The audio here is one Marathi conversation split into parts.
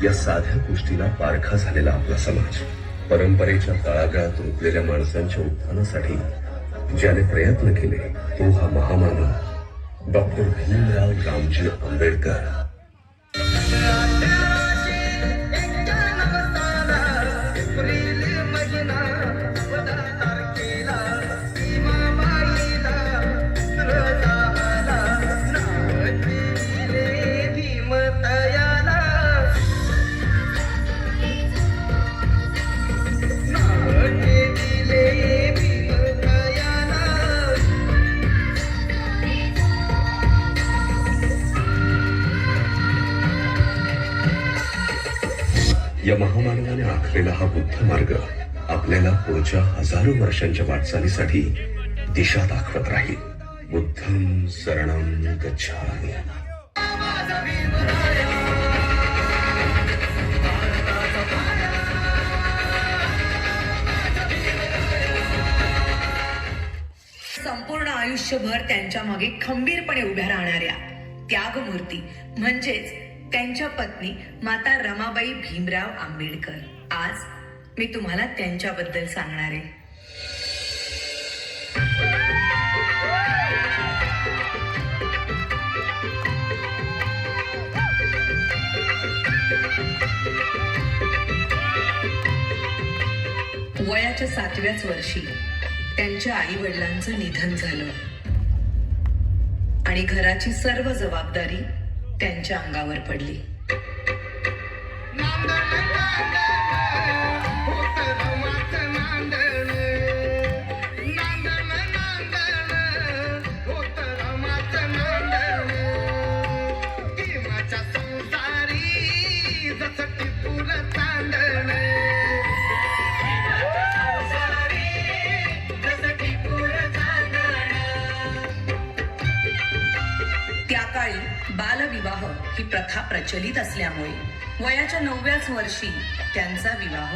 या साध्या गोष्टीला पारखा झालेला आपला समाज, परंपरेच्या तळागाळात रुतलेल्या माणसांच्या उत्थानासाठी ज्याने प्रयत्न केले तो हा महामानव डॉक्टर भीमराव रामजी आंबेडकर. या महामानवाने आखलेला हा बुद्ध मार्ग आपल्याला पुढच्या हजारो वर्षांच्या वाटचालीसाठी दिशा दाखवत राहील. बुद्धं शरणं गच्छामि. संपूर्ण आयुष्यभर त्यांच्या मागे खंबीरपणे उभ्या राहणाऱ्या त्यागमूर्ती म्हणजेच त्यांच्या पत्नी माता रमाबाई भीमराव आंबेडकर. आज मी तुम्हाला त्यांच्याबद्दल सांगणार आहे. वयाच्या 7व्याच वर्षी त्यांच्या आई वडिलांचं निधन झालं आणि घराची सर्व जबाबदारी त्यांच्या अंगावर पडली. त्या काळी बालविवाह ही प्रथा प्रचलित असल्यामुळे वयाच्या 9व्याच वर्षी त्यांचा विवाह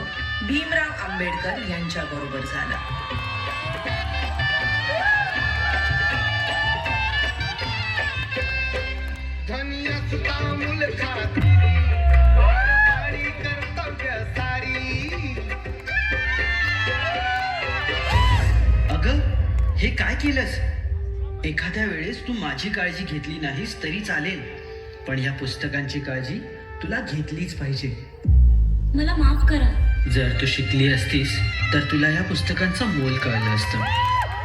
भीमराव आंबेडकर यांच्या बरोबर झाला. अगं, हे काय केलंस? एखाद्या वेळेस तू माझी काळजी घेतली नाहीस तरी चालेल, पण या पुस्तकांची काळजी तुला घेतलीच पाहिजे. मला माफ करा. जर तू शिकली असतीस तर तुला या पुस्तकांचं मोल कळलं असतं.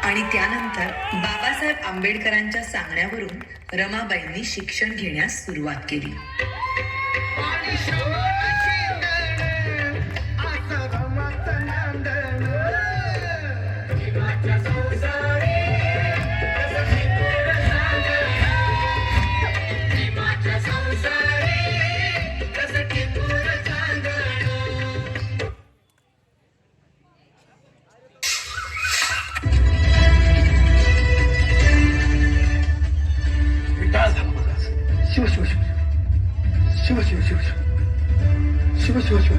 आणि त्यानंतर बाबासाहेब आंबेडकरांच्या सांगण्यावरून रमाबाईंनी शिक्षण घेण्यास सुरुवात केली. शिव शिव शिव शिव शिव शिव शिव शिव शिव.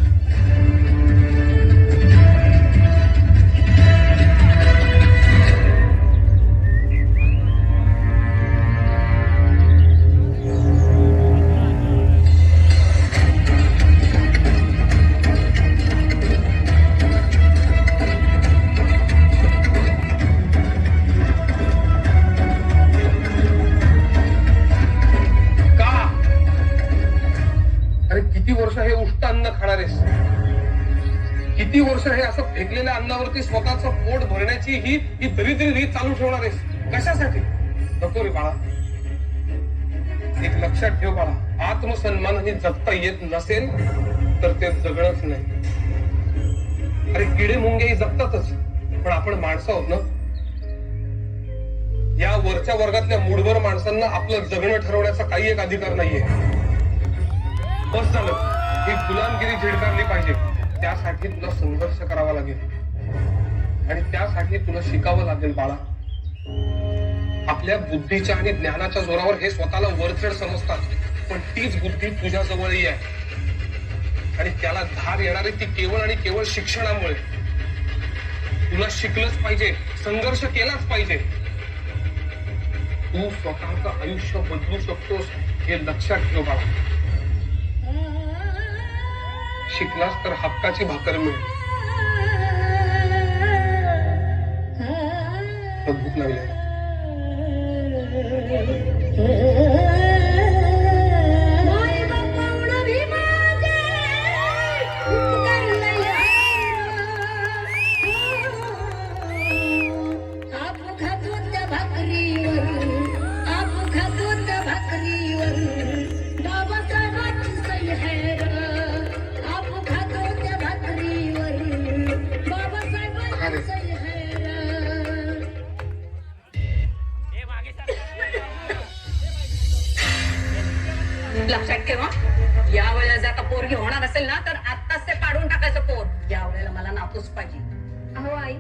किती वर्ष हे उष्ट अन्न खाणार आहेस? किती वर्ष हे असं फेकलेल्या अन्नावरती स्वतःचं पोट भरण्याची ही दरिद्री रीत चालू ठेवणार आहेस? कशासाठी? नको रे बाळा. एक लक्षात ठेव बाळा, आत्मसन्मान हे जगता येत नसेल तर ते जगणंच नाही. अरे किडे मुंगे जगतातच, पण आपण माणसं आहोत ना. या वरच्या वर्गातल्या मूडवर माणसांना आपलं जगणं ठरवण्याचा काही एक अधिकार नाहीये. बस झालं. ही गुलामगिरी झिडकारली पाहिजे. त्यासाठी तुला संघर्ष करावा लागेल आणि त्यासाठी तुला शिकावं लागेल बाळा. आपल्या बुद्धीच्या आणि ज्ञानाच्या जोरावर हे स्वतःला वरचढ समजतात, पण तीच बुद्धी तुझ्या जवळही आहे आणि त्याला धार येणारी ती केवळ आणि केवळ शिक्षणामुळे. तुला शिकलंच पाहिजे, संघर्ष केलाच पाहिजे. तू स्वतःचं आयुष्य बदलू शकतोस हे लक्षात ठेव बाळा. शिकलास तर हक्काची भाकर मिळेल. भूक लागली. लक्षात ठेवा, या वेळेला जर का पोरगी होणार असेल ना तर आत्ताच ते पाडून टाकायचं पोर. या वेळेला मला नातूच पाहिजे. अहो आई,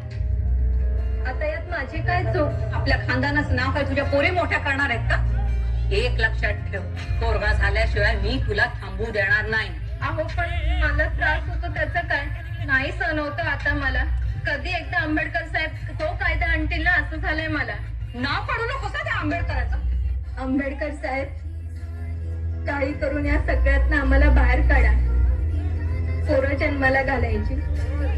आता यात माझी काय चूक? आपल्या खानदानाचं नाव काय तुझ्या पोरी मोठ्या करणार आहेत का? एक लक्षात ठेव, पोरगा झाल्याशिवाय मी तुला थांबू देणार नाही. अहो पण मला त्रास होतो त्याचं काय? नाही सहन होतं आता मला. कधी एकदा आंबेडकर साहेब तो कायदा आणतील ना असं झालंय मला. नाव पाडू नकोस त्या आंबेडकराचं. आंबेडकर साहेब, काही करून या सगळ्यातनं आम्हाला बाहेर काढा. पोरं जन्माला घालायची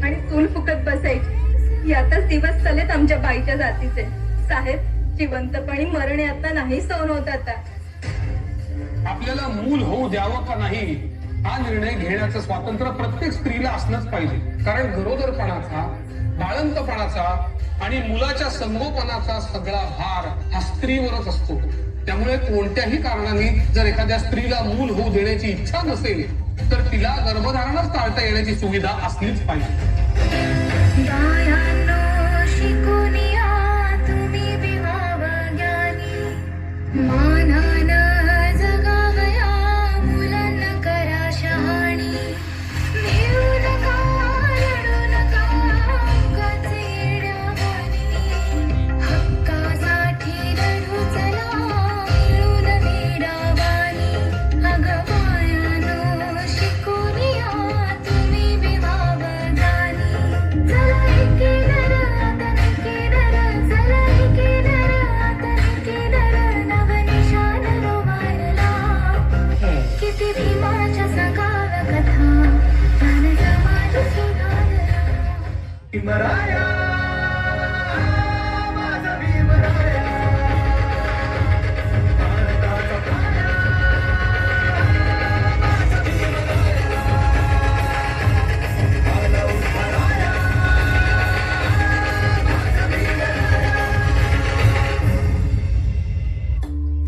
आणि चूल फुकत बसायची, यातच दिवस चालेत आमच्या बाईच्या जातीचे. साहेब, जिवंतपणी मरण यातना नाही सहन होत आता. आपल्याला मूल होऊ द्यावं का नाही हा निर्णय घेण्याचं स्वातंत्र्य प्रत्येक स्त्रीला असणंच पाहिजे. कारण गरोदरपणाचा, बाळंतपणाचा आणि मुलाच्या संगोपनाचा सगळा भार हा स्त्रीवरच असतो. त्यामुळे कोणत्याही कारणाने जर एखाद्या स्त्रीला मूल होऊ देण्याची इच्छा नसेल तर तिला गर्भधारणच टाळता येण्याची सुविधा असलीच पाहिजे.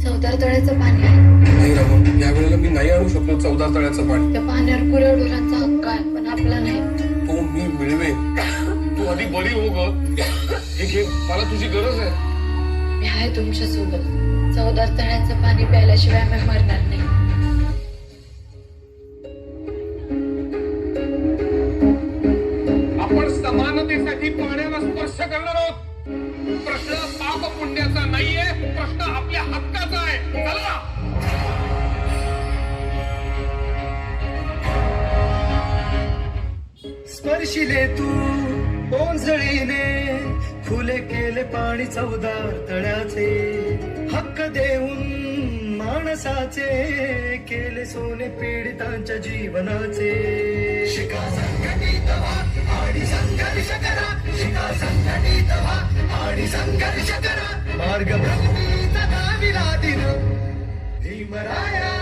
चौदार तळ्याचं पाणी आहे. नाही रामू, यावेळेला मी नाही आणू शकलो चौदार तळ्याचं पाणी. त्या पाण्यावर गुरेढोरांचा हक्क आहे पण आपला नाही. तो मी मिळवेन. तू आधी बरी हो ग. हे घे, मला तुझी गरज आहे. मी आहे तुमच्या सोबत. चौदार तळ्याचं पाणी प्यायल्याशिवाय मी मरणार नाही. आपण समानतेसाठी पाण्याला स्पर्श करणार आहोत. प्रश्न पाप पुण्याचा नाहीये, प्रश्न आपल्या हक्काचा आहे. चला. स्पर्शिले तू ओंजळीने, फुले केले पाणी चौदार तळ्याचे. हक्क देऊन माणसाचे, केले सोने पीडितांच्या जीवनाचे. शिका संघटित व्हा आणि संघर्ष करा. शिका संघटित व्हा आणि संघर्ष करा. मार्ग प्रगतीचा दाविला दिन भीमराया,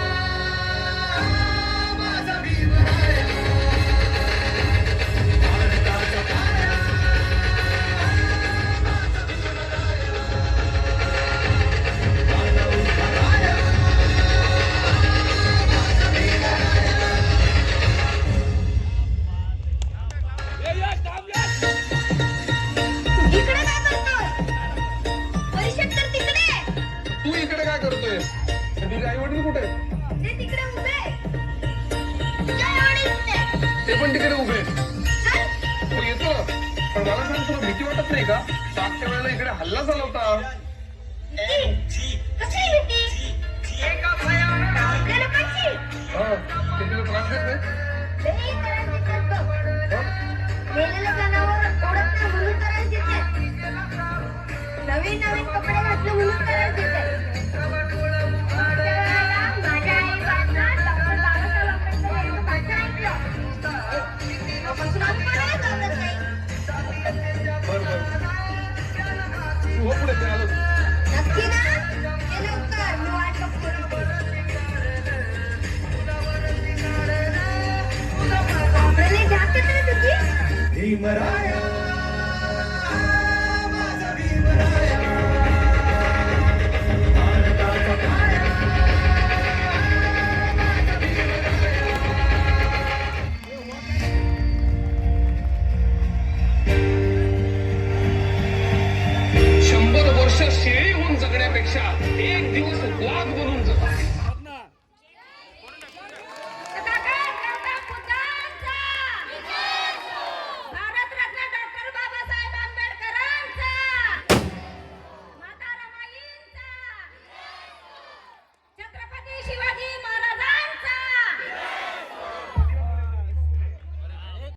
माझा भीमराया. भारताचा तारा, माझा भीमराया. माझा उठाराया, माझा भीमराया. इकडे काय करतोय? परिषद तर तिकडे. तू इकडे काय करतोय? तुझे आई वडील कुठे? ते तिकडे उभे. तुझ्या एवढीच ते. ते पण तिकडे उभे. चल. तो येतो. पण मला सांग, तुला भीती वाटत नाही का? मागच्या वेळेला इकडे हल्ला झाला होता. कसली भीती? आपल्या लोकांची. हा, ते तुला त्रास देत नाही? लई त्रास देतात बघ. मेलेलं जनावर ओढत नाही म्हणून त्रास देते. नवीन नवीन कपडे घातले म्हणून त्रास देते. माझ्या आई-बाबांना डॉक्टर बाबासाहेब आंबेडकर यांचं भाषण ऐकलं. भीमराया